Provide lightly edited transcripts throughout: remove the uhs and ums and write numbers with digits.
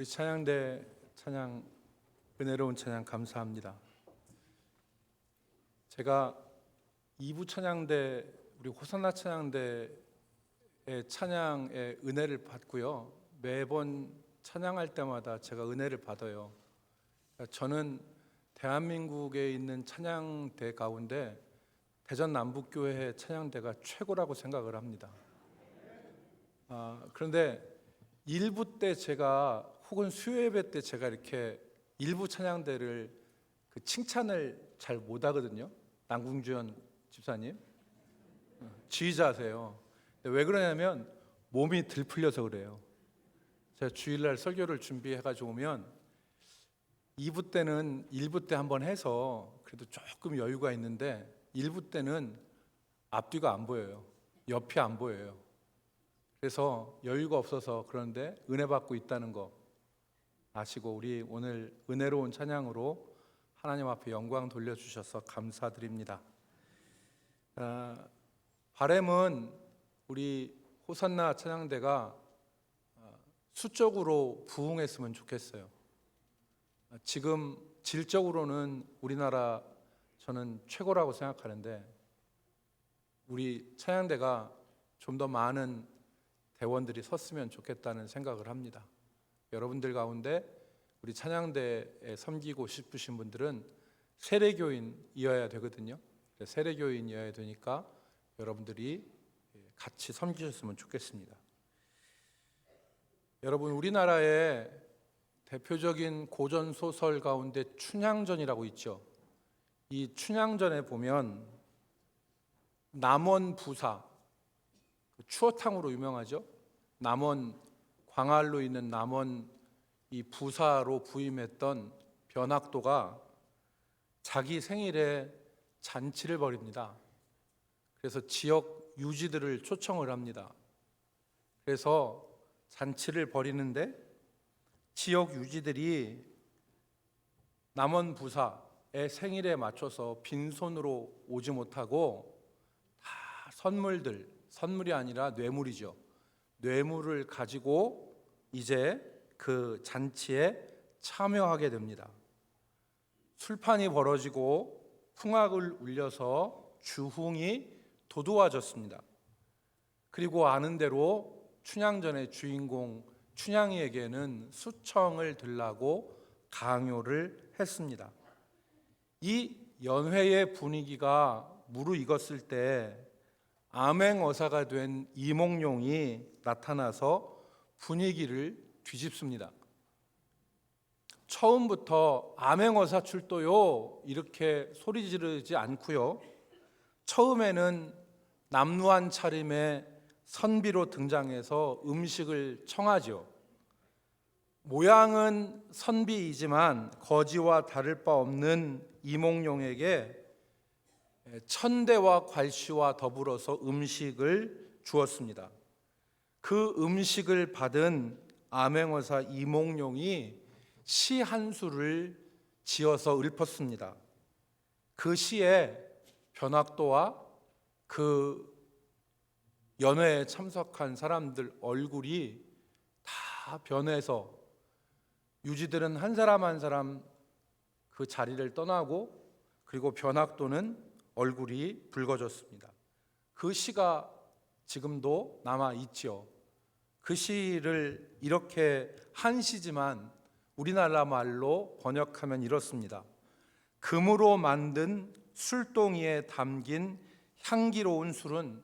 우리 찬양대 찬양 은혜로운 찬양 감사합니다. 제가 2부 찬양대 우리 호산나 찬양대의 찬양의 은혜를 받고요. 매번 찬양할 때마다 제가 은혜를 받아요. 저는 대한민국에 있는 찬양대 가운데 대전 남북교회 찬양대가 최고라고 생각을 합니다. 그런데 일부 때 제가 혹은 수요예배 때 제가 이렇게 일부 찬양대를 칭찬을 잘 못하거든요. 남궁주연 집사님 지휘자세요. 왜 그러냐면 몸이 들풀려서 그래요. 제가 주일날 설교를 준비해가지고 오면 2부 때는 1부 때 한번 해서 그래도 조금 여유가 있는데 1부 때는 앞뒤가 안 보여요. 옆이 안 보여요. 그래서 여유가 없어서 그런데 은혜 받고 있다는 거 아시고 우리 오늘 은혜로운 찬양으로 하나님 앞에 영광 돌려주셔서 감사드립니다. 바람은 우리 호산나 찬양대가 수적으로 부흥했으면 좋겠어요. 지금 질적으로는 우리나라 저는 최고라고 생각하는데 우리 찬양대가 좀 더 많은 대원들이 섰으면 좋겠다는 생각을 합니다. 여러분들 가운데 우리 찬양대에 섬기고 싶으신 분들은 세례교인이어야 되거든요. 세례교인이어야 되니까 여러분들이 같이 섬기셨으면 좋겠습니다. 여러분, 우리나라의 대표적인 고전 소설 가운데 춘향전이라고 있죠. 이 춘향전에 보면 남원부사, 추어탕으로 유명하죠. 남원 광활로 있는 남원 이 부사로 부임했던 변학도가 자기 생일에 잔치를 벌입니다. 그래서 지역 유지들을 초청을 합니다. 그래서 잔치를 벌이는데 지역 유지들이 남원 부사의 생일에 맞춰서 빈손으로 오지 못하고 다 선물이 아니라 뇌물이죠. 뇌물을 가지고 이제 그 잔치에 참여하게 됩니다. 술판이 벌어지고 풍악을 울려서 주흥이 도도해졌습니다. 그리고 아는 대로 춘향전의 주인공 춘향이에게는 수청을 들라고 강요를 했습니다. 이 연회의 분위기가 무르익었을 때 암행어사가 된 이몽룡이 나타나서 분위기를 뒤집습니다. 처음부터 암행어사 출도요 이렇게 소리 지르지 않고요. 처음에는 남루한 차림의 선비로 등장해서 음식을 청하죠. 모양은 선비이지만 거지와 다를 바 없는 이몽룡에게 천대와 괄시와 더불어서 음식을 주었습니다. 그 음식을 받은 암행어사 이몽룡이 시 한 수를 지어서 읊었습니다. 그 시에 변학도와 그 연회에 참석한 사람들 얼굴이 다 변해서 유지들은 한 사람 한 사람 그 자리를 떠나고 그리고 변학도는 얼굴이 붉어졌습니다. 그 시가 지금도 남아 있죠. 그 시를 이렇게 한 시지만 우리나라 말로 번역하면 이렇습니다. 금으로 만든 술동이에 담긴 향기로운 술은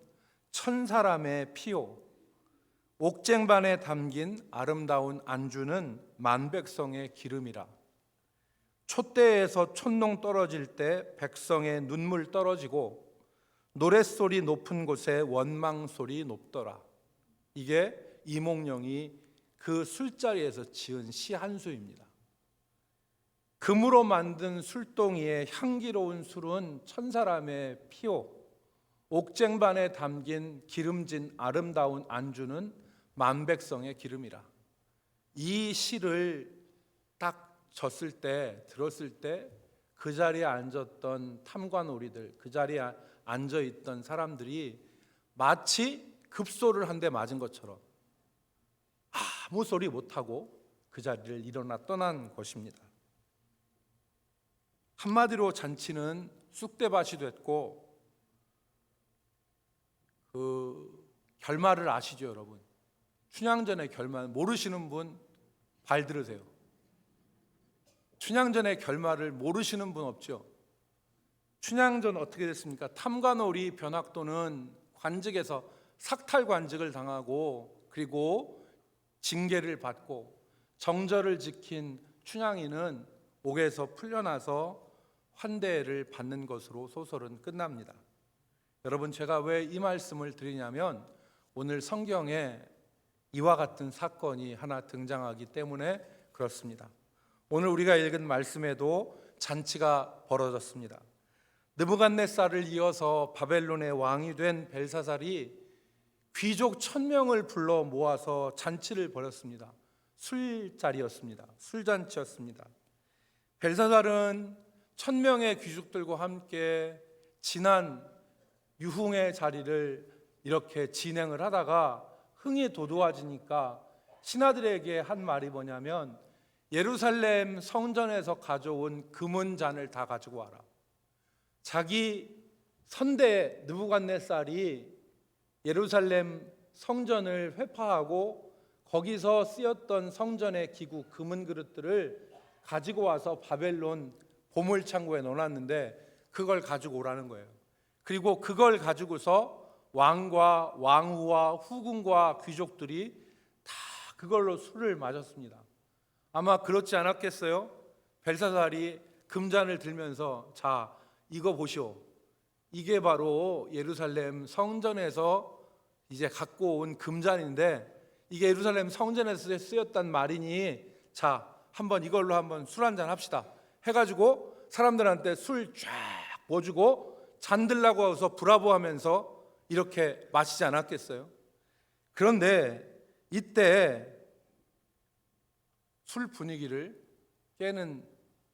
천사람의 피요, 옥쟁반에 담긴 아름다운 안주는 만백성의 기름이라. 촛대에서 촛농 떨어질 때 백성의 눈물 떨어지고 노랫소리 높은 곳에 원망소리 높더라. 이게 이몽룡이 그 술자리에서 지은 시 한 수입니다. 금으로 만든 술동이에 향기로운 술은 천사람의 피요, 옥쟁반에 담긴 기름진 아름다운 안주는 만백성의 기름이라. 이 시를 딱 들었을 때 그 자리에 앉았던 탐관오리들, 그 자리에 앉아있던 사람들이 마치 급소를 한 대 맞은 것처럼 아무 소리 못하고 그 자리를 일어나 떠난 것입니다. 한마디로 잔치는 쑥대밭이 됐고, 그 결말을 아시죠, 여러분? 춘향전의 결말 모르시는 분 발 들으세요. 춘향전의 결말을 모르시는 분 없죠? 춘향전 어떻게 됐습니까? 탐관오리 변학도는 관직에서 삭탈관직을 당하고, 그리고 징계를 받고, 정절을 지킨 춘향이는 옥에서 풀려나서 환대를 받는 것으로 소설은 끝납니다. 여러분, 제가 왜 이 말씀을 드리냐면 오늘 성경에 이와 같은 사건이 하나 등장하기 때문에 그렇습니다. 오늘 우리가 읽은 말씀에도 잔치가 벌어졌습니다. 느부갓네살을 이어서 바벨론의 왕이 된 벨사살이 귀족 1000명을 불러 모아서 잔치를 벌였습니다. 술자리였습니다. 술잔치였습니다. 벨사살은 1000명의 귀족들과 함께 지난 유흥의 자리를 이렇게 진행을 하다가 흥이 돋아지니까 신하들에게 한 말이 뭐냐면, 예루살렘 성전에서 가져온 금은잔을 다 가지고 와라. 자기 선대 느부갓네살이 예루살렘 성전을 회파하고 거기서 쓰였던 성전의 기구 금은 그릇들을 가지고 와서 바벨론 보물창고에 넣어놨는데 그걸 가지고 오라는 거예요. 그리고 그걸 가지고서 왕과 왕후와 후궁과 귀족들이 다 그걸로 술을 마셨습니다. 아마 그렇지 않았겠어요? 벨사살이 금잔을 들면서, 자, 이거 보시오. 이게 바로 예루살렘 성전에서 이제 갖고 온 금잔인데, 이게 예루살렘 성전에서 쓰였단 말이니, 자, 한번 이걸로 한번 술 한잔 합시다 해가지고 사람들한테 술 쫙 부어주고 잔들라고 해서 브라보하면서 이렇게 마시지 않았겠어요? 그런데 이때 술 분위기를 깨는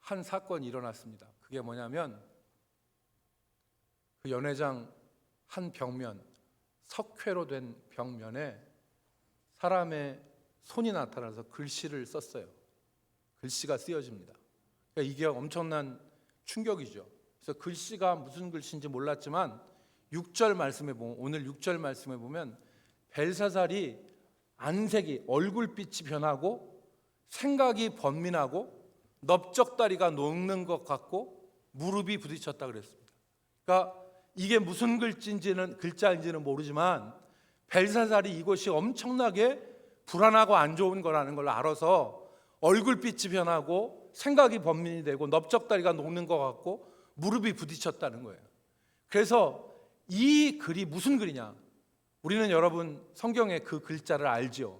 한 사건이 일어났습니다. 그게 뭐냐면, 그 연회장 한 벽면, 석회로 된 벽면에 사람의 손이 나타나서 글씨를 썼어요. 글씨가 쓰여집니다. 그러니까 이게 엄청난 충격이죠. 그래서 글씨가 무슨 글씨인지 몰랐지만 6절 말씀에 보면, 오늘 6절 말씀에 보면 벨사살이 안색이, 얼굴빛이 변하고 생각이 번민하고 넓적다리가 녹는 것 같고 무릎이 부딪혔다 그랬습니다. 그러니까 이게 무슨 글자인지는 모르지만 벨사살이 이것이 엄청나게 불안하고 안 좋은 거라는 걸 알아서 얼굴빛이 변하고 생각이 번민이 되고 넓적다리가 녹는 것 같고 무릎이 부딪혔다는 거예요. 그래서 이 글이 무슨 글이냐? 우리는 여러분 성경의 그 글자를 알죠.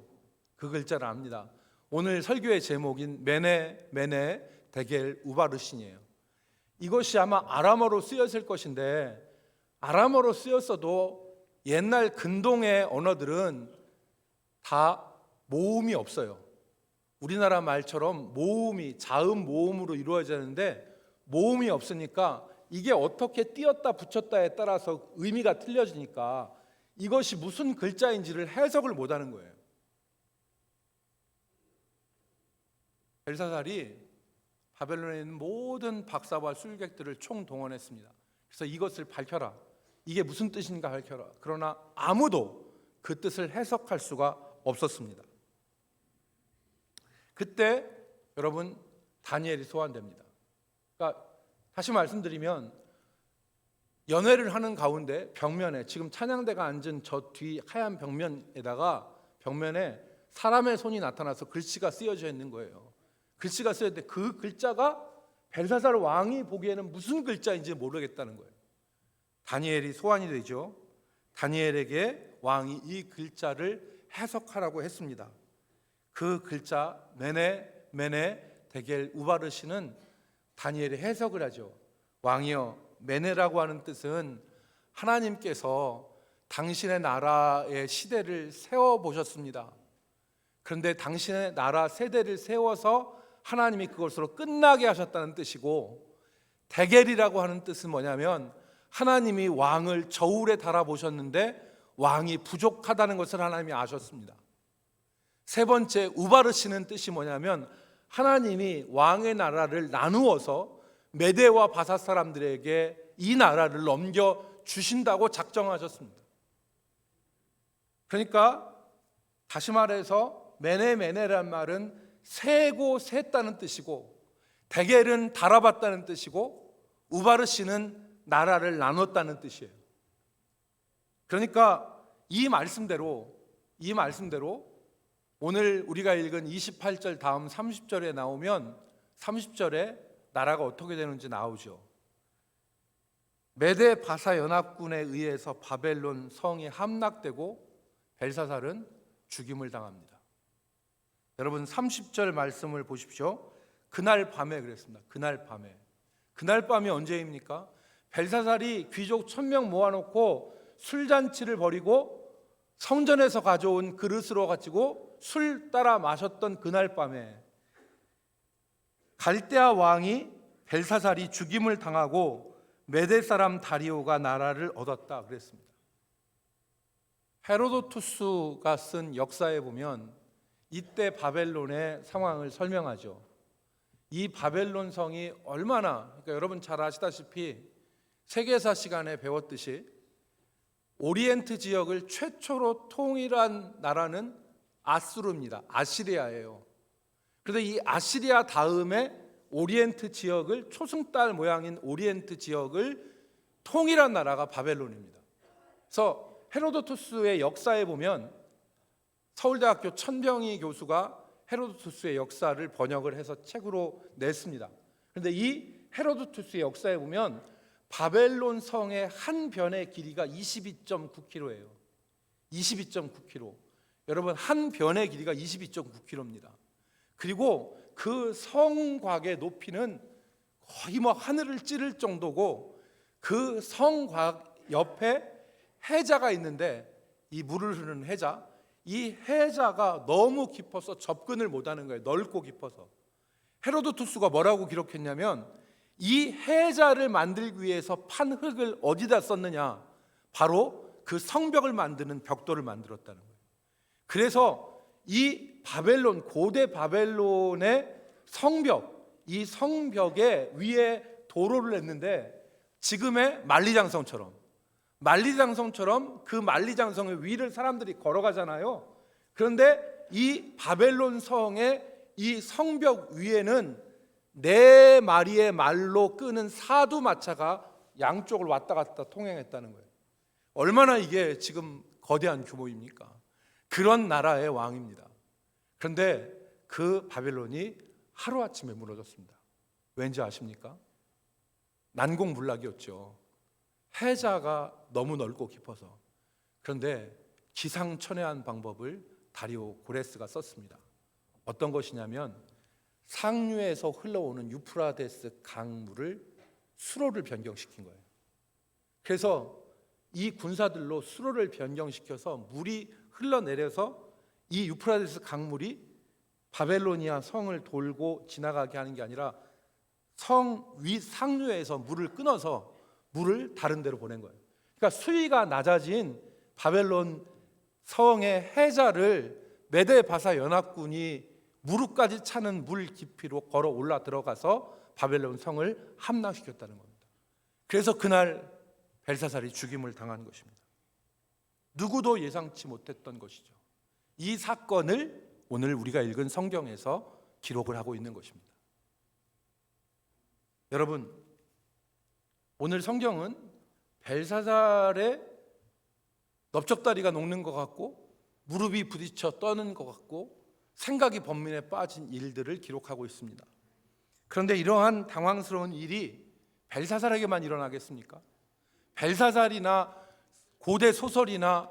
그 글자를 압니다. 오늘 설교의 제목인 메네 메네 데겔 우바르신이에요. 이것이 아마 아람어로 쓰였을 것인데, 아람어로 쓰였어도 옛날 근동의 언어들은 다 모음이 없어요. 우리나라 말처럼 모음이 자음 모음으로 이루어지는데 모음이 없으니까 이게 어떻게 띄었다 붙였다에 따라서 의미가 틀려지니까 이것이 무슨 글자인지를 해석을 못하는 거예요. 벨사살이 바벨론에 있는 모든 박사와 술객들을 총동원했습니다. 그래서 이것을 밝혀라. 이게 무슨 뜻인가 밝혀라. 그러나 아무도 그 뜻을 해석할 수가 없었습니다. 그때 여러분 다니엘이 소환됩니다. 그러니까 다시 말씀드리면, 연회를 하는 가운데 벽면에, 지금 찬양대가 앉은 저 뒤 하얀 벽면에 사람의 손이 나타나서 글씨가 쓰여져 있는 거예요. 글씨가 쓰여져 있는데 그 글자가 벨사살 왕이 보기에는 무슨 글자인지 모르겠다는 거예요. 다니엘이 소환이 되죠. 다니엘에게 왕이 이 글자를 해석하라고 했습니다. 그 글자 메네 메네 데겔 우바르신은 다니엘이 해석을 하죠. 왕이여, 메네라고 하는 뜻은 하나님께서 당신의 나라의 시대를 세워보셨습니다. 그런데 당신의 나라 세대를 세워서 하나님이 그것으로 끝나게 하셨다는 뜻이고, 데겔이라고 하는 뜻은 뭐냐면 하나님이 왕을 저울에 달아보셨는데 왕이 부족하다는 것을 하나님이 아셨습니다. 세 번째 우바르시는 뜻이 뭐냐면 하나님이 왕의 나라를 나누어서 메대와 바사 사람들에게 이 나라를 넘겨 주신다고 작정하셨습니다. 그러니까 다시 말해서 메네메네란 말은 세고 셌다는 뜻이고, 데겔은 달아봤다는 뜻이고, 우바르시는 나라를 나눴다는 뜻이에요. 그러니까 이 말씀대로 오늘 우리가 읽은 28절 다음 30절에 나오면 30절에 나라가 어떻게 되는지 나오죠. 메데 바사 연합군에 의해서 바벨론 성이 함락되고 벨사살은 죽임을 당합니다. 여러분 30절 말씀을 보십시오. 그날 밤에 그랬습니다. 그날 밤이 언제입니까? 벨사살이 귀족 1000명 모아놓고 술잔치를 벌이고 성전에서 가져온 그릇으로 가지고 술 따라 마셨던 그날 밤에 갈대아 왕이 벨사살이 죽임을 당하고 메대 사람 다리오가 나라를 얻었다 그랬습니다. 헤로도투스가 쓴 역사에 보면 이때 바벨론의 상황을 설명하죠. 이 바벨론 성이 얼마나, 그러니까 여러분 잘 아시다시피 세계사 시간에 배웠듯이 오리엔트 지역을 최초로 통일한 나라는 아수르입니다. 아시리아예요. 그런데 이 아시리아 다음에 오리엔트 지역을, 초승달 모양인 오리엔트 지역을 통일한 나라가 바벨론입니다. 그래서 헤로도투스의 역사에 보면 서울대학교 천병희 교수가 헤로도투스의 역사를 번역을 해서 책으로 냈습니다. 그런데 이 헤로도투스의 역사에 보면 바벨론 성의 한 변의 길이가 22.9km예요. 22.9km. 여러분 한 변의 길이가 22.9km입니다. 그리고 그 성곽의 높이는 거의 하늘을 찌를 정도고, 그 성곽 옆에 해자가 있는데 이 물을 흐르는 해자, 이 해자가 너무 깊어서 접근을 못하는 거예요. 넓고 깊어서. 헤로도투스가 뭐라고 기록했냐면 이 해자를 만들기 위해서 판 흙을 어디다 썼느냐, 바로 그 성벽을 만드는 벽돌을 만들었다는 거예요. 그래서 이 바벨론, 고대 바벨론의 성벽, 이 성벽에 위에 도로를 냈는데 지금의 만리장성처럼 그 만리장성의 위를 사람들이 걸어가잖아요. 그런데 이 바벨론 성의 이 성벽 위에는 4마리의 말로 끄는 사두마차가 양쪽을 왔다 갔다 통행했다는 거예요. 얼마나 이게 지금 거대한 규모입니까? 그런 나라의 왕입니다. 그런데 그 바벨론이 하루아침에 무너졌습니다. 왠지 아십니까? 난공불락이었죠. 해자가 너무 넓고 깊어서. 그런데 기상천외한 방법을 다리오 고레스가 썼습니다. 어떤 것이냐면 상류에서 흘러오는 유프라데스 강물을 수로를 변경시킨 거예요. 그래서 이 군사들로 수로를 변경시켜서 물이 흘러내려서 이 유프라데스 강물이 바벨로니아 성을 돌고 지나가게 하는 게 아니라 성 위 상류에서 물을 끊어서 물을 다른 데로 보낸 거예요. 그러니까 수위가 낮아진 바벨론 성의 해자를 메데 바사 연합군이 무릎까지 차는 물 깊이로 걸어 올라 들어가서 바벨론 성을 함락시켰다는 겁니다. 그래서 그날 벨사살이 죽임을 당한 것입니다. 누구도 예상치 못했던 것이죠. 이 사건을 오늘 우리가 읽은 성경에서 기록을 하고 있는 것입니다. 여러분, 오늘 성경은 벨사살의 넓적다리가 녹는 것 같고 무릎이 부딪혀 떠는 것 같고 생각이 번민에 빠진 일들을 기록하고 있습니다. 그런데 이러한 당황스러운 일이 벨사살에게만 일어나겠습니까? 벨사살이나 고대 소설이나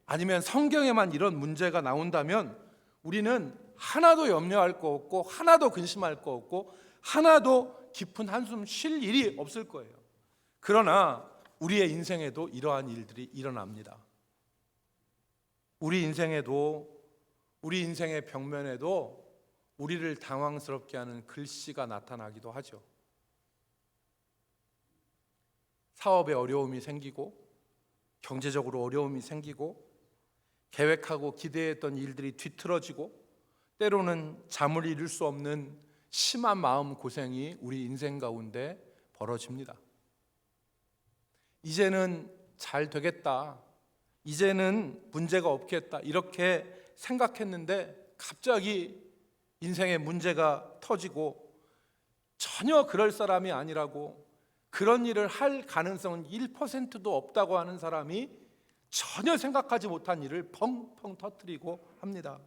아니면 성경에만 이런 문제가 나온다면 우리는 하나도 염려할 거 없고 하나도 근심할 거 없고 하나도 깊은 한숨 쉴 일이 없을 거예요. 그러나 우리의 인생에도 이러한 일들이 일어납니다. 우리 인생의 벽면에도 우리를 당황스럽게 하는 글씨가 나타나기도 하죠. 사업에 어려움이 생기고 경제적으로 어려움이 생기고 계획하고 기대했던 일들이 뒤틀어지고 때로는 잠을 이룰 수 없는 심한 마음 고생이 우리 인생 가운데 벌어집니다. 이제는 잘 되겠다, 이제는 문제가 없겠다, 이렇게 생각했는데 갑자기 인생에 문제가 터지고 전혀 그럴 사람이 아니라고, 그런 일을 할 가능성은 1%도 없다고 하는 사람이 전혀 생각하지 못한 일을 펑펑 터뜨리고 합니다.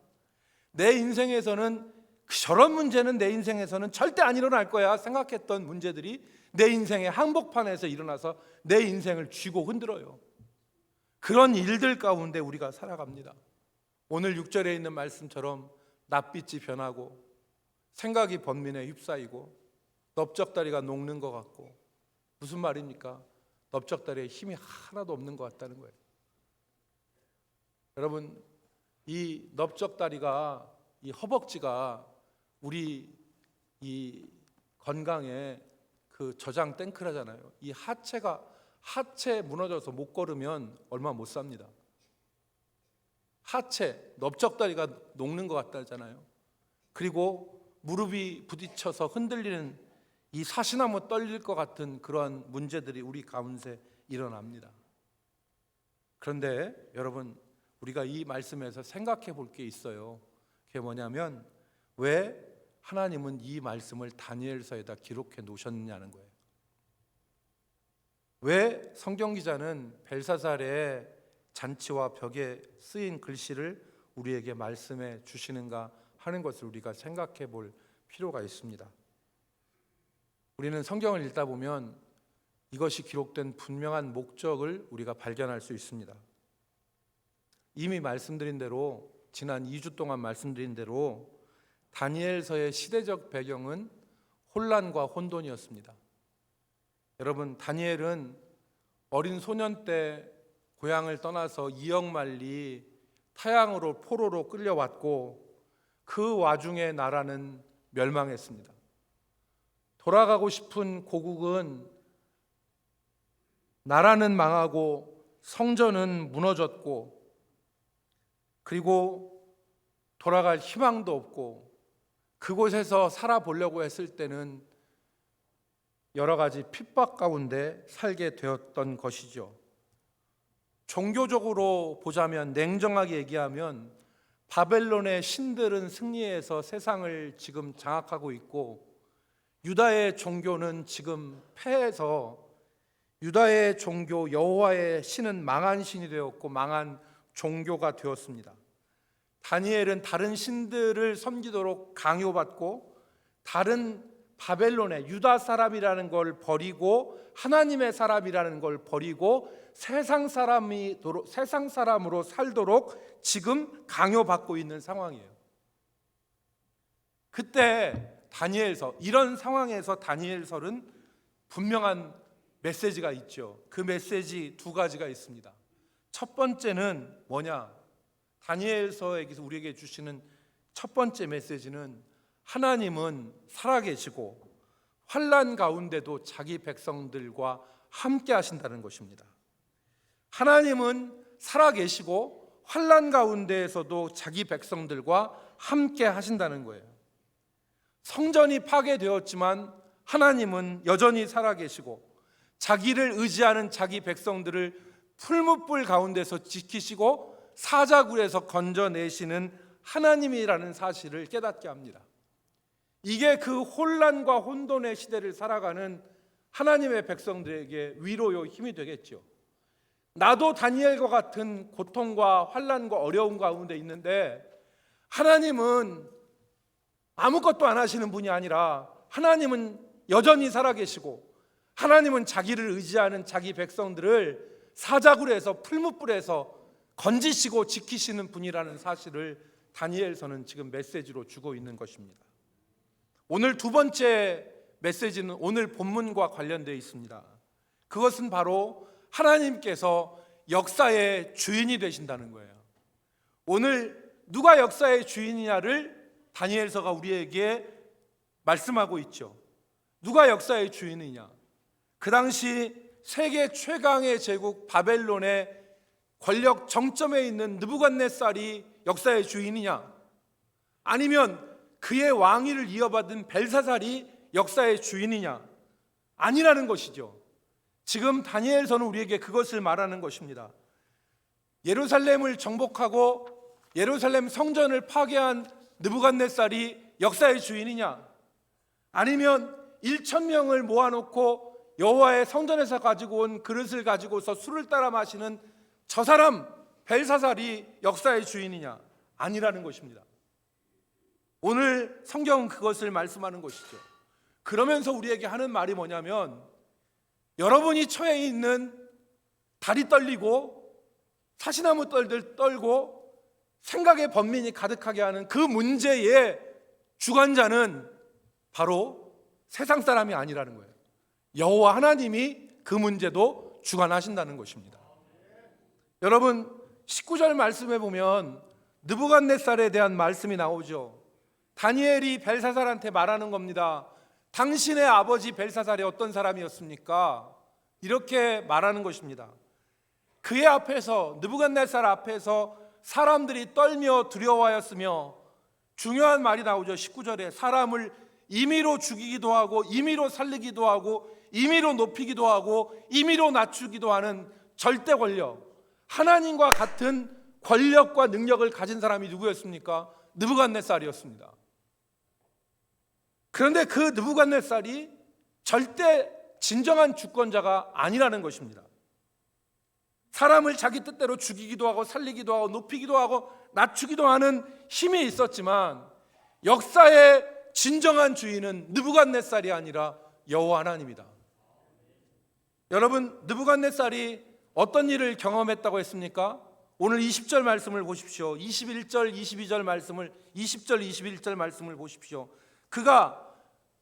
내 인생에서는 저런 문제는 내 인생에서는 절대 안 일어날 거야 생각했던 문제들이 내 인생의 한복판에서 일어나서 내 인생을 쥐고 흔들어요. 그런 일들 가운데 우리가 살아갑니다. 오늘 6절에 있는 말씀처럼 낯빛이 변하고 생각이 번민에 휩싸이고 넓적다리가 녹는 것 같고, 무슨 말입니까? 넓적다리에 힘이 하나도 없는 것 같다는 거예요. 여러분, 이 넓적다리가, 이 허벅지가 우리 이 건강에 그 저장 탱크라잖아요. 이 하체 무너져서 못 걸으면 얼마 못 삽니다. 하체, 넓적다리가 녹는 것 같다잖아요. 그리고 무릎이 부딪혀서 흔들리는 이 사시나무 떨릴 것 같은 그러한 문제들이 우리 가운데 일어납니다. 그런데 여러분, 우리가 이 말씀에서 생각해 볼 게 있어요. 그게 뭐냐면, 왜 하나님은 이 말씀을 다니엘서에다 기록해 놓으셨느냐는 거예요. 왜 성경 기자는 벨사살의 잔치와 벽에 쓰인 글씨를 우리에게 말씀해 주시는가 하는 것을 우리가 생각해 볼 필요가 있습니다. 우리는 성경을 읽다 보면 이것이 기록된 분명한 목적을 우리가 발견할 수 있습니다. 이미 말씀드린 대로, 지난 2주 동안 말씀드린 대로 다니엘서의 시대적 배경은 혼란과 혼돈이었습니다. 여러분, 다니엘은 어린 소년 때 고향을 떠나서 2억 마일리 타향으로 포로로 끌려왔고, 그 와중에 나라는 멸망했습니다. 돌아가고 싶은 고국은 나라는 망하고 성전은 무너졌고, 그리고 돌아갈 희망도 없고, 그곳에서 살아보려고 했을 때는 여러 가지 핍박 가운데 살게 되었던 것이죠. 종교적으로 보자면, 냉정하게 얘기하면 바벨론의 신들은 승리해서 세상을 지금 장악하고 있고, 유다의 종교는 지금 패해서 유다의 종교 여호와의 신은 망한 신이 되었고 망한 종교가 되었습니다. 다니엘은 다른 신들을 섬기도록 강요받고, 다른 바벨론의 유다 사람이라는 걸 버리고 하나님의 사람이라는 걸 버리고 세상 사람으로 살도록 지금 강요받고 있는 상황이에요. 그때 다니엘서, 이런 상황에서 다니엘서는 분명한 메시지가 있죠. 그 메시지 두 가지가 있습니다. 첫 번째는 뭐냐? 다니엘서에서 우리에게 주시는 첫 번째 메시지는 하나님은 살아계시고 환난 가운데도 자기 백성들과 함께 하신다는 것입니다. 하나님은 살아계시고 환난 가운데에서도 자기 백성들과 함께 하신다는 거예요. 성전이 파괴되었지만 하나님은 여전히 살아계시고 자기를 의지하는 자기 백성들을 풀무불 가운데서 지키시고 사자굴에서 건져내시는 하나님이라는 사실을 깨닫게 합니다. 이게 그 혼란과 혼돈의 시대를 살아가는 하나님의 백성들에게 위로요, 힘이 되겠죠. 나도 다니엘과 같은 고통과 환난과 어려움 가운데 있는데, 하나님은 아무것도 안 하시는 분이 아니라 하나님은 여전히 살아계시고, 하나님은 자기를 의지하는 자기 백성들을 사자굴에서 풀무불에서 건지시고 지키시는 분이라는 사실을 다니엘서는 지금 메시지로 주고 있는 것입니다. 오늘 두 번째 메시지는 오늘 본문과 관련되어 있습니다. 그것은 바로 하나님께서 역사의 주인이 되신다는 거예요. 오늘 누가 역사의 주인이냐를 다니엘서가 우리에게 말씀하고 있죠. 누가 역사의 주인이냐? 그 당시 세계 최강의 제국 바벨론의 권력 정점에 있는 느부갓네살이 역사의 주인이냐, 아니면 그의 왕위를 이어받은 벨사살이 역사의 주인이냐? 아니라는 것이죠. 지금 다니엘서는 우리에게 그것을 말하는 것입니다. 예루살렘을 정복하고 예루살렘 성전을 파괴한 느부갓네살이 역사의 주인이냐, 아니면 1,000명을 모아놓고 여호와의 성전에서 가지고 온 그릇을 가지고서 술을 따라 마시는 저 사람 벨사살이 역사의 주인이냐? 아니라는 것입니다. 오늘 성경은 그것을 말씀하는 것이죠. 그러면서 우리에게 하는 말이 뭐냐면, 여러분이 처해 있는 다리 떨리고 사시나무 떨들 떨고 생각의 번민이 가득하게 하는 그 문제의 주관자는 바로 세상 사람이 아니라는 거예요. 여호와 하나님이 그 문제도 주관하신다는 것입니다. 여러분, 19절 말씀에 보면 느부갓네살에 대한 말씀이 나오죠. 다니엘이 벨사살한테 말하는 겁니다. 당신의 아버지 벨사살이 어떤 사람이었습니까? 이렇게 말하는 것입니다. 그의 앞에서, 느부갓네살 앞에서 사람들이 떨며 두려워하였으며, 중요한 말이 나오죠. 19절에 사람을 임의로 죽이기도 하고 임의로 살리기도 하고 임의로 높이기도 하고 임의로 낮추기도 하는 절대 권력, 하나님과 같은 권력과 능력을 가진 사람이 누구였습니까? 느부갓네살이었습니다. 그런데 그 느부갓네살이 절대 진정한 주권자가 아니라는 것입니다. 사람을 자기 뜻대로 죽이기도 하고 살리기도 하고 높이기도 하고 낮추기도 하는 힘이 있었지만, 역사의 진정한 주인은 느부갓네살이 아니라 여호와 하나님이다. 여러분, 느부갓네살이 어떤 일을 경험했다고 했습니까? 오늘 20절 말씀을 보십시오. 21절, 22절 말씀을, 20절, 21절 말씀을 보십시오. 그가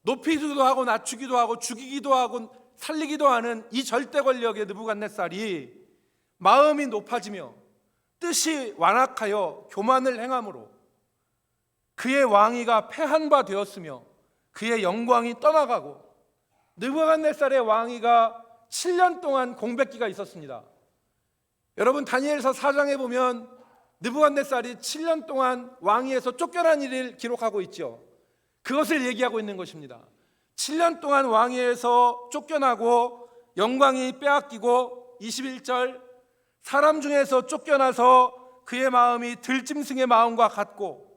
높이기도 하고 낮추기도 하고 죽이기도 하고 살리기도 하는 이 절대 권력의 느부갓네살이 마음이 높아지며 뜻이 완악하여 교만을 행함으로 그의 왕위가 패한 바 되었으며 그의 영광이 떠나가고, 느부갓네살의 왕위가 7년 동안 공백기가 있었습니다. 여러분, 다니엘서 4장에 보면 느부갓네살이 7년 동안 왕위에서 쫓겨난 일을 기록하고 있죠. 그것을 얘기하고 있는 것입니다. 7년 동안 왕위에서 쫓겨나고 영광이 빼앗기고, 21절 사람 중에서 쫓겨나서 그의 마음이 들짐승의 마음과 같고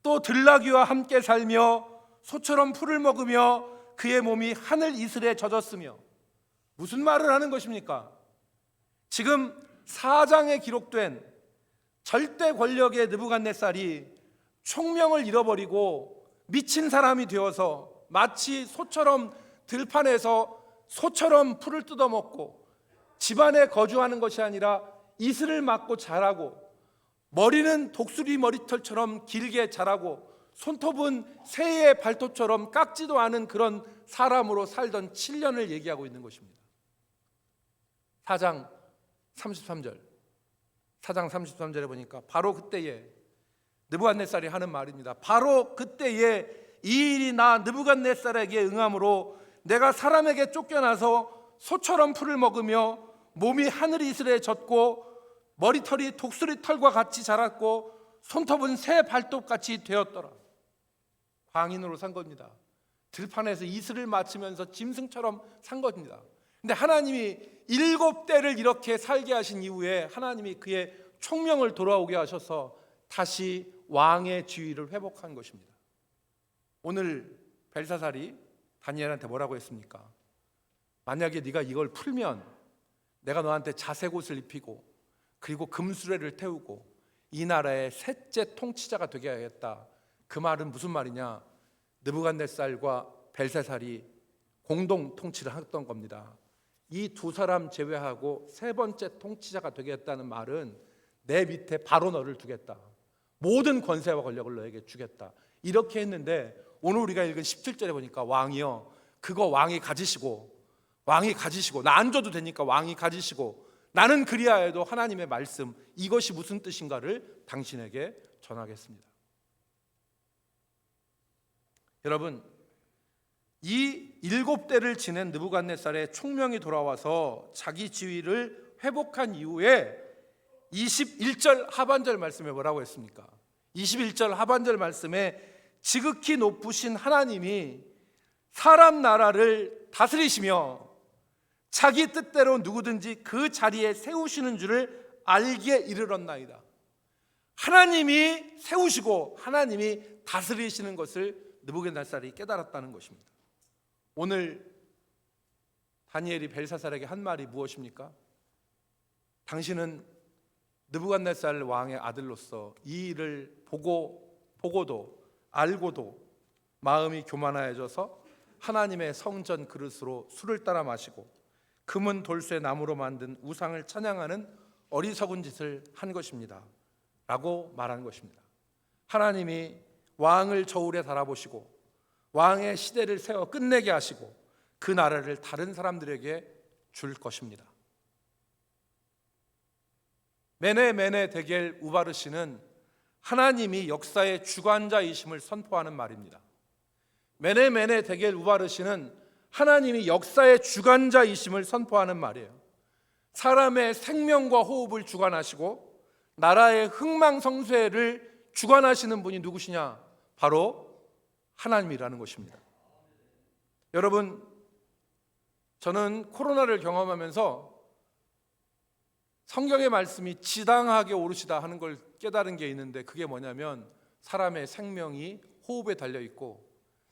또 들나귀와 함께 살며 소처럼 풀을 먹으며 그의 몸이 하늘 이슬에 젖었으며. 무슨 말을 하는 것입니까? 지금 4장에 기록된 절대 권력의 느부갓네살이 총명을 잃어버리고 미친 사람이 되어서 마치 소처럼 들판에서 소처럼 풀을 뜯어먹고 집안에 거주하는 것이 아니라 이슬을 맞고 자라고, 머리는 독수리 머리털처럼 길게 자라고 손톱은 새의 발톱처럼 깎지도 않은 그런 사람으로 살던 7년을 얘기하고 있는 것입니다. 4장 33절에 보니까 바로 그때에 느부갓네살이 하는 말입니다. 바로 그때에 이 일이 나 느부갓네살에게 응함으로 내가 사람에게 쫓겨나서 소처럼 풀을 먹으며 몸이 하늘 이슬에 젖고 머리털이 독수리 털과 같이 자랐고 손톱은 새 발톱같이 되었더라. 광인으로 산 겁니다. 들판에서 이슬을 맞으면서 짐승처럼 산 겁니다. 근데 하나님이 7대를 이렇게 살게 하신 이후에 하나님이 그의 총명을 돌아오게 하셔서 다시 왕의 지위를 회복한 것입니다. 오늘 벨사살이 다니엘한테 뭐라고 했습니까? 만약에 네가 이걸 풀면 내가 너한테 자색 옷을 입히고 그리고 금수레를 태우고 이 나라의 셋째 통치자가 되게 하겠다. 그 말은 무슨 말이냐? 느부갓네살과 벨사살이 공동 통치를 했던 겁니다. 이 두 사람 제외하고 세 번째 통치자가 되겠다는 말은 내 밑에 바로 너를 두겠다. 모든 권세와 권력을 너에게 주겠다. 이렇게 했는데 오늘 우리가 읽은 17절에 보니까 왕이요, 그거 왕이 가지시고 나 안 줘도 되니까 왕이 가지시고 나는 그리하여도 하나님의 말씀 이것이 무슨 뜻인가를 당신에게 전하겠습니다. 여러분, 이 7대를 지낸 느부갓네살의 총명이 돌아와서 자기 지위를 회복한 이후에 21절 하반절 말씀에 뭐라고 했습니까? 21절 하반절 말씀에 지극히 높으신 하나님이 사람 나라를 다스리시며 자기 뜻대로 누구든지 그 자리에 세우시는 줄을 알기에 이르렀나이다. 하나님이 세우시고 하나님이 다스리시는 것을 느부갓네살이 깨달았다는 것입니다. 오늘 다니엘이 벨사살에게 한 말이 무엇입니까? 당신은 느부갓네살 왕의 아들로서 이 일을 보고도 알고도 마음이 교만하여져서 하나님의 성전 그릇으로 술을 따라 마시고 금은 돌쇠 나무로 만든 우상을 찬양하는 어리석은 짓을 한 것입니다 라고 말한 것입니다. 하나님이 왕을 저울에 달아보시고 왕의 시대를 세워 끝내게 하시고 그 나라를 다른 사람들에게 줄 것입니다. 메네 데겔 우바르시는 하나님이 역사의 주관자이심을 선포하는 말입니다. 메네 데겔 우바르시는 하나님이 역사의 주관자이심을 선포하는 말이에요. 사람의 생명과 호흡을 주관하시고 나라의 흥망성쇠를 주관하시는 분이 누구시냐? 바로 하나님이라는 것입니다. 여러분, 저는 코로나를 경험하면서 성경의 말씀이 지당하게 오르시다 하는 걸 깨달은 게 있는데, 그게 뭐냐면 사람의 생명이 호흡에 달려있고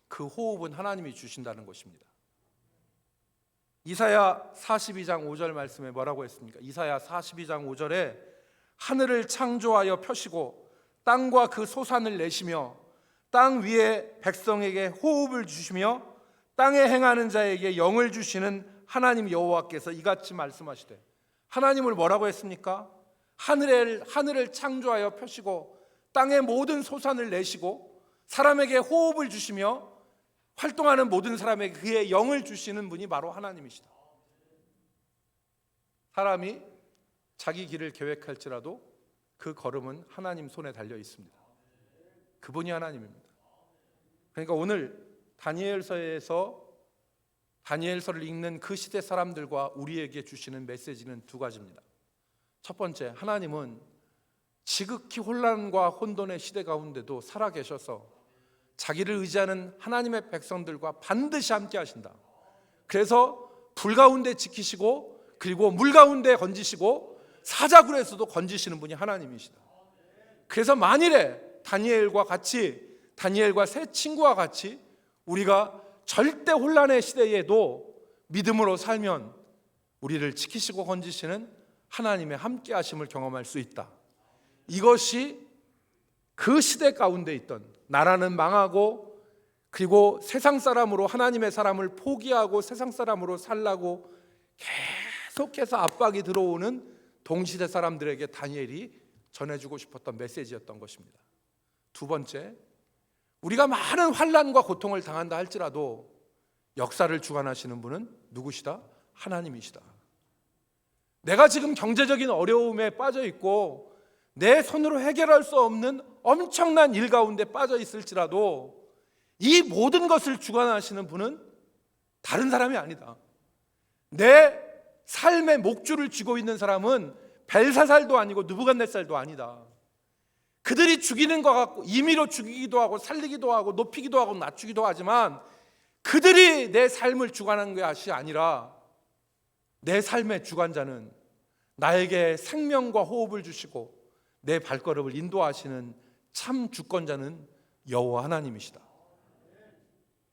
그 호흡은 하나님이 주신다는 것입니다. 이사야 42장 5절 말씀에 뭐라고 했습니까? 이사야 42장 5절에 하늘을 창조하여 펴시고 땅과 그 소산을 내시며 땅 위에 백성에게 호흡을 주시며 땅에 행하는 자에게 영을 주시는 하나님 여호와께서 이같이 말씀하시되, 하나님을 뭐라고 했습니까? 하늘을 창조하여 펴시고 땅의 모든 소산을 내시고 사람에게 호흡을 주시며 활동하는 모든 사람에게 그의 영을 주시는 분이 바로 하나님이시다. 사람이 자기 길을 계획할지라도 그 걸음은 하나님 손에 달려 있습니다. 그분이 하나님입니다. 그러니까 오늘 다니엘서에서 다니엘서를 읽는 그 시대 사람들과 우리에게 주시는 메시지는 두 가지입니다. 첫 번째, 하나님은 지극히 혼란과 혼돈의 시대 가운데도 살아계셔서 자기를 의지하는 하나님의 백성들과 반드시 함께 하신다. 그래서 불 가운데 지키시고 그리고 물 가운데 건지시고 사자굴에서도 건지시는 분이 하나님이시다. 그래서 만일에 다니엘과 세 친구와 같이 우리가 절대 혼란의 시대에도 믿음으로 살면 우리를 지키시고 건지시는 하나님의 함께 하심을 경험할 수 있다. 이것이 그 시대 가운데 있던, 나라는 망하고 그리고 세상 사람으로 하나님의 사람을 포기하고 세상 사람으로 살라고 계속해서 압박이 들어오는 동시대 사람들에게 다니엘이 전해주고 싶었던 메시지였던 것입니다. 두 번째, 우리가 많은 환난과 고통을 당한다 할지라도 역사를 주관하시는 분은 누구시다? 하나님이시다. 내가 지금 경제적인 어려움에 빠져 있고 내 손으로 해결할 수 없는 엄청난 일 가운데 빠져 있을지라도 이 모든 것을 주관하시는 분은 다른 사람이 아니다. 내 삶의 목줄을 쥐고 있는 사람은 벨사살도 아니고 느부갓네살도 아니다. 그들이 죽이는 것 같고 임의로 죽이기도 하고 살리기도 하고 높이기도 하고 낮추기도 하지만 그들이 내 삶을 주관하는 것이 아니라 내 삶의 주관자는 나에게 생명과 호흡을 주시고 내 발걸음을 인도하시는 참 주권자는 여호와 하나님이시다.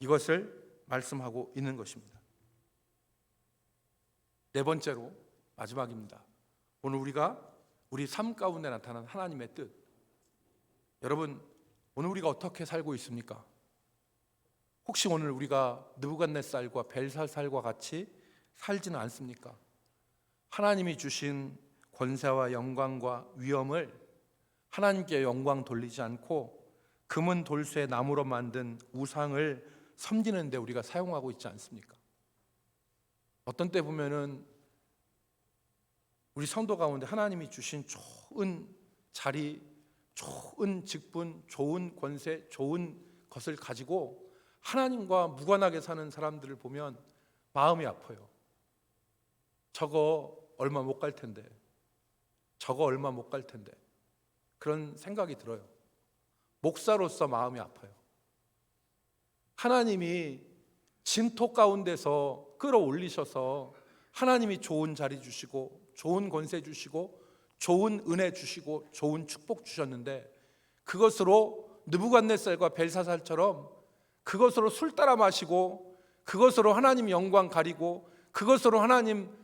이것을 말씀하고 있는 것입니다. 네 번째로 마지막입니다. 오늘 우리 삶 가운데 나타난 하나님의 뜻. 여러분, 오늘 우리가 어떻게 살고 있습니까? 혹시 오늘 우리가 느부갓네살과 벨사살과 같이 살지는 않습니까? 하나님이 주신 권세와 영광과 위엄을 하나님께 영광 돌리지 않고 금은 돌쇠 나무로 만든 우상을 섬기는 데 우리가 사용하고 있지 않습니까? 어떤 때 보면은 우리 성도 가운데 하나님이 주신 좋은 자리, 좋은 직분, 좋은 권세, 좋은 것을 가지고 하나님과 무관하게 사는 사람들을 보면 마음이 아파요. 저거 얼마 못 갈 텐데, 저거 얼마 못 갈 텐데, 그런 생각이 들어요. 목사로서 마음이 아파요. 하나님이 진토 가운데서 끌어올리셔서 하나님이 좋은 자리 주시고 좋은 권세 주시고 좋은 은혜 주시고 좋은 축복 주셨는데, 그것으로 느부갓네살과 벨사살처럼 그것으로 술 따라 마시고 그것으로 하나님 영광 가리고 그것으로 하나님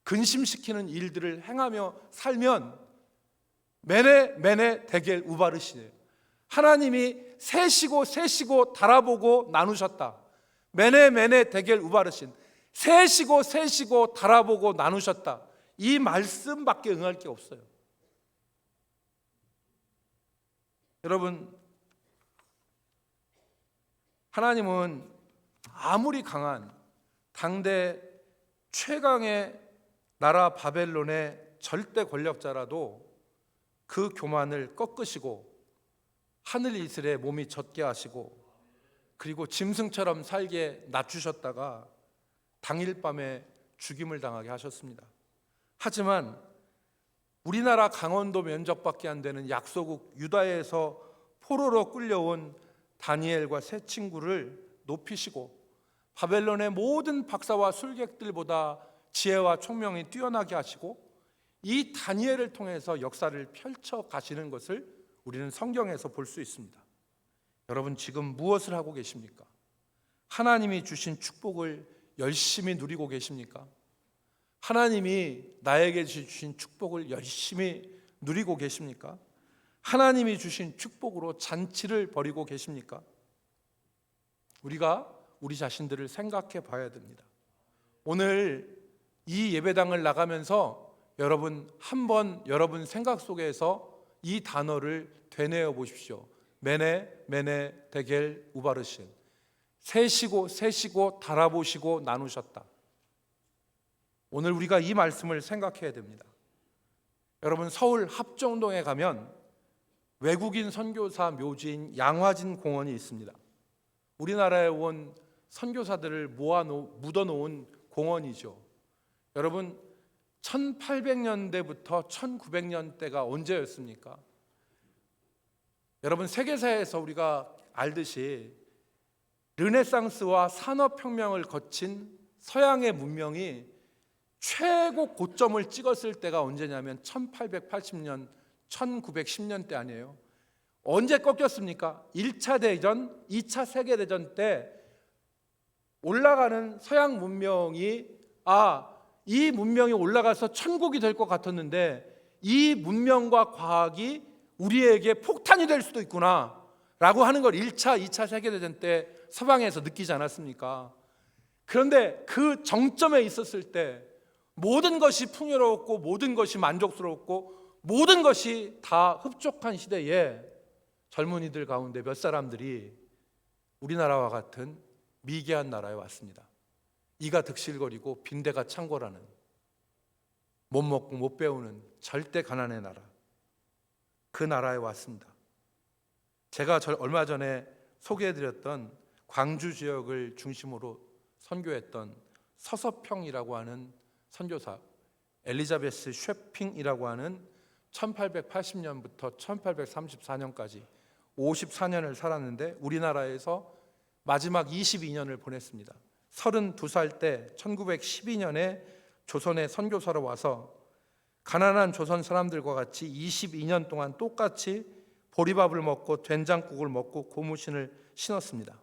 근심시키는 일들을 행하며 살면 메네 데겔 우바르시네요. 하나님이 세시고 달아보고 나누셨다. 메네 데겔 우바르신, 세시고 달아보고 나누셨다. 이 말씀밖에 응할 게 없어요. 여러분, 하나님은 아무리 강한 당대 최강의 나라 바벨론의 절대 권력자라도 그 교만을 꺾으시고 하늘 이슬에 몸이 젖게 하시고 그리고 짐승처럼 살게 낮추셨다가 당일 밤에 죽임을 당하게 하셨습니다. 하지만 우리나라 강원도 면적밖에 안 되는 약소국 유다에서 포로로 끌려온 다니엘과 세 친구를 높이시고 바벨론의 모든 박사와 술객들보다 지혜와 총명이 뛰어나게 하시고 이 다니엘을 통해서 역사를 펼쳐 가시는 것을 우리는 성경에서 볼 수 있습니다. 여러분, 지금 무엇을 하고 계십니까? 하나님이 주신 축복을 열심히 누리고 계십니까? 하나님이 나에게 주신 축복을 열심히 누리고 계십니까? 하나님이 주신 축복으로 잔치를 벌이고 계십니까? 우리가 우리 자신들을 생각해 봐야 됩니다. 오늘 이 예배당을 나가면서 여러분 한번 여러분 생각 속에서 이 단어를 되뇌어 보십시오. 메네 데겔 우바르신, 세시고 달아보시고 나누셨다. 오늘 우리가 이 말씀을 생각해야 됩니다. 여러분, 서울 합정동에 가면 외국인 선교사 묘지인 양화진 공원이 있습니다. 우리나라에 온 선교사들을 묻어놓은 공원이죠. 여러분, 1800년대부터 1900년대가 언제였습니까? 여러분, 세계사에서 우리가 알듯이 르네상스와 산업혁명을 거친 서양의 문명이 최고 고점을 찍었을 때가 언제냐면 1880년, 1910년대 아니에요? 언제 꺾였습니까? 1차 대전, 2차 세계대전 때 올라가는 서양 문명이 이 문명이 올라가서 천국이 될 것 같았는데 이 문명과 과학이 우리에게 폭탄이 될 수도 있구나 라고 하는 걸 1차, 2차 세계대전 때 서방에서 느끼지 않았습니까? 그런데 그 정점에 있었을 때 모든 것이 풍요로웠고 모든 것이 만족스러웠고 모든 것이 다 흡족한 시대에 젊은이들 가운데 몇 사람들이 우리나라와 같은 미개한 나라에 왔습니다. 이가 득실거리고 빈대가 창궐하는, 못 먹고 못 배우는 절대 가난의 나라, 그 나라에 왔습니다. 제가 얼마 전에 소개해드렸던 광주 지역을 중심으로 선교했던 서서평이라고 하는 선교사, 엘리자베스 쉐핑이라고 하는 1880년부터 1834년까지 54년을 살았는데 우리나라에서 마지막 22년을 보냈습니다. 32살 때 1912년에 조선에 선교사로 와서 가난한 조선 사람들과 같이 22년 동안 똑같이 보리밥을 먹고 된장국을 먹고 고무신을 신었습니다.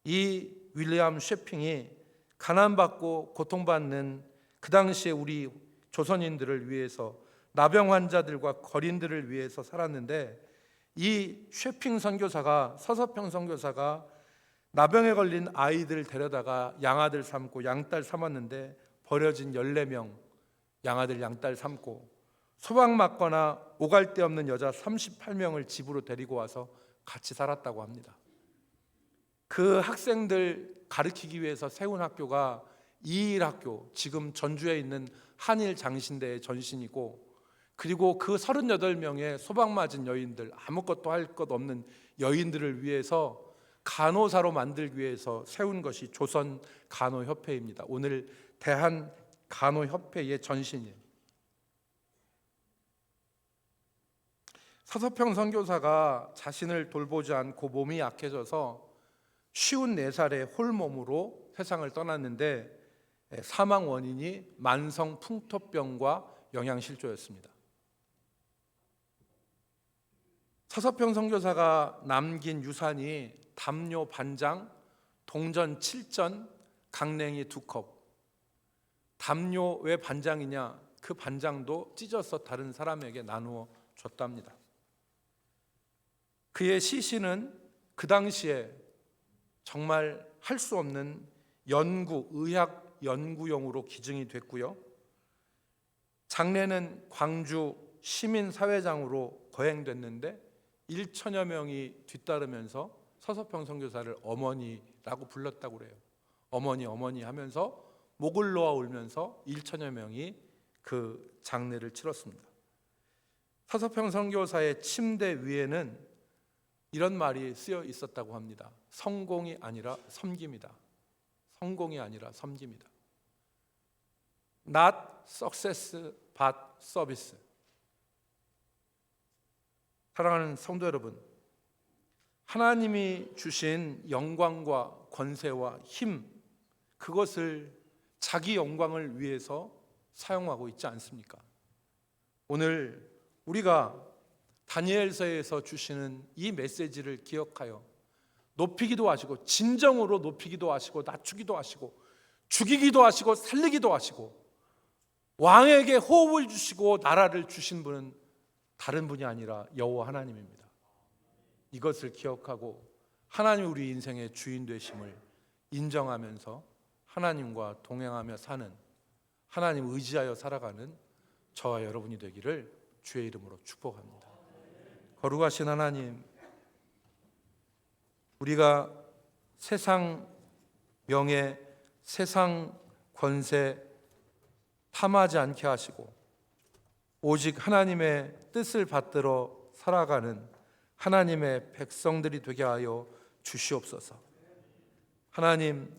이 윌리엄 쉐핑이 가난받고 고통받는 그 당시에 우리 조선인들을 위해서, 나병 환자들과 거린들을 위해서 살았는데, 이 쉐핑 선교사가, 서서평 선교사가 나병에 걸린 아이들 데려다가 양아들 삼고 양딸 삼았는데 버려진 14명 양아들 양딸 삼고, 소방 맞거나 오갈 데 없는 여자 38명을 집으로 데리고 와서 같이 살았다고 합니다. 그 학생들 가르치기 위해서 세운 학교가 이일학교, 지금 전주에 있는 한일장신대의 전신이고, 그리고 그 38명의 소방 맞은 여인들, 아무것도 할 것 없는 여인들을 위해서 간호사로 만들기 위해서 세운 것이 조선 간호협회입니다. 오늘 대한 간호협회의 전신이에요. 서서평 선교사가 자신을 돌보지 않고 몸이 약해져서 54살의 홀몸으로 세상을 떠났는데 사망 원인이 만성 풍토병과 영양실조였습니다. 서서평 선교사가 남긴 유산이 담요 반장, 동전 7전, 강냉이 2컵. 담요 왜 반장이냐? 그 반장도 찢어서 다른 사람에게 나누어 줬답니다. 그의 시신은 그 당시에 정말 할 수 없는 의학 연구용으로 기증이 됐고요. 장례는 광주 시민사회장으로 거행됐는데 1천여 명이 뒤따르면서 서서평 선교사를 어머니라고 불렀다고 그래요. 어머니 어머니 하면서 목을 놓아 울면서 1천여 명이 그 장례를 치렀습니다. 서서평 선교사의 침대 위에는 이런 말이 쓰여 있었다고 합니다. 성공이 아니라 섬김이다. 성공이 아니라 섬김이다. Not success but service. 사랑하는 성도 여러분, 하나님이 주신 영광과 권세와 힘, 그것을 자기 영광을 위해서 사용하고 있지 않습니까? 오늘 우리가 다니엘서에서 주시는 이 메시지를 기억하여 높이기도 하시고, 진정으로 높이기도 하시고, 낮추기도 하시고, 죽이기도 하시고, 살리기도 하시고, 왕에게 호흡을 주시고 나라를 주신 분은 다른 분이 아니라 여호와 하나님입니다. 이것을 기억하고 하나님 우리 인생의 주인 되심을 인정하면서 하나님과 동행하며 사는, 하나님 의지하여 살아가는 저와 여러분이 되기를 주의 이름으로 축복합니다. 거룩하신 하나님, 우리가 세상 명예, 세상 권세 탐하지 않게 하시고 오직 하나님의 뜻을 받들어 살아가는 하나님의 백성들이 되게 하여 주시옵소서. 하나님,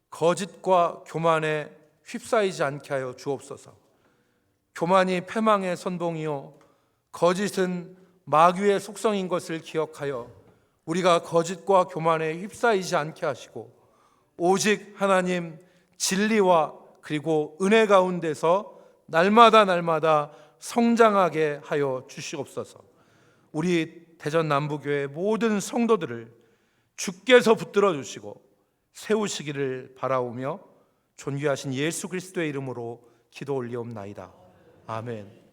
거짓과 교만에 휩싸이지 않게 하여 주옵소서. 교만이 패망의 선봉이요 거짓은 마귀의 속성인 것을 기억하여 우리가 거짓과 교만에 휩싸이지 않게 하시고 오직 하나님 진리와 그리고 은혜 가운데서 날마다 성장하게 하여 주시옵소서. 우리 대전 남부교회 모든 성도들을 주께서 붙들어 주시고 세우시기를 바라오며 존귀하신 예수 그리스도의 이름으로 기도 올리옵나이다. 아멘.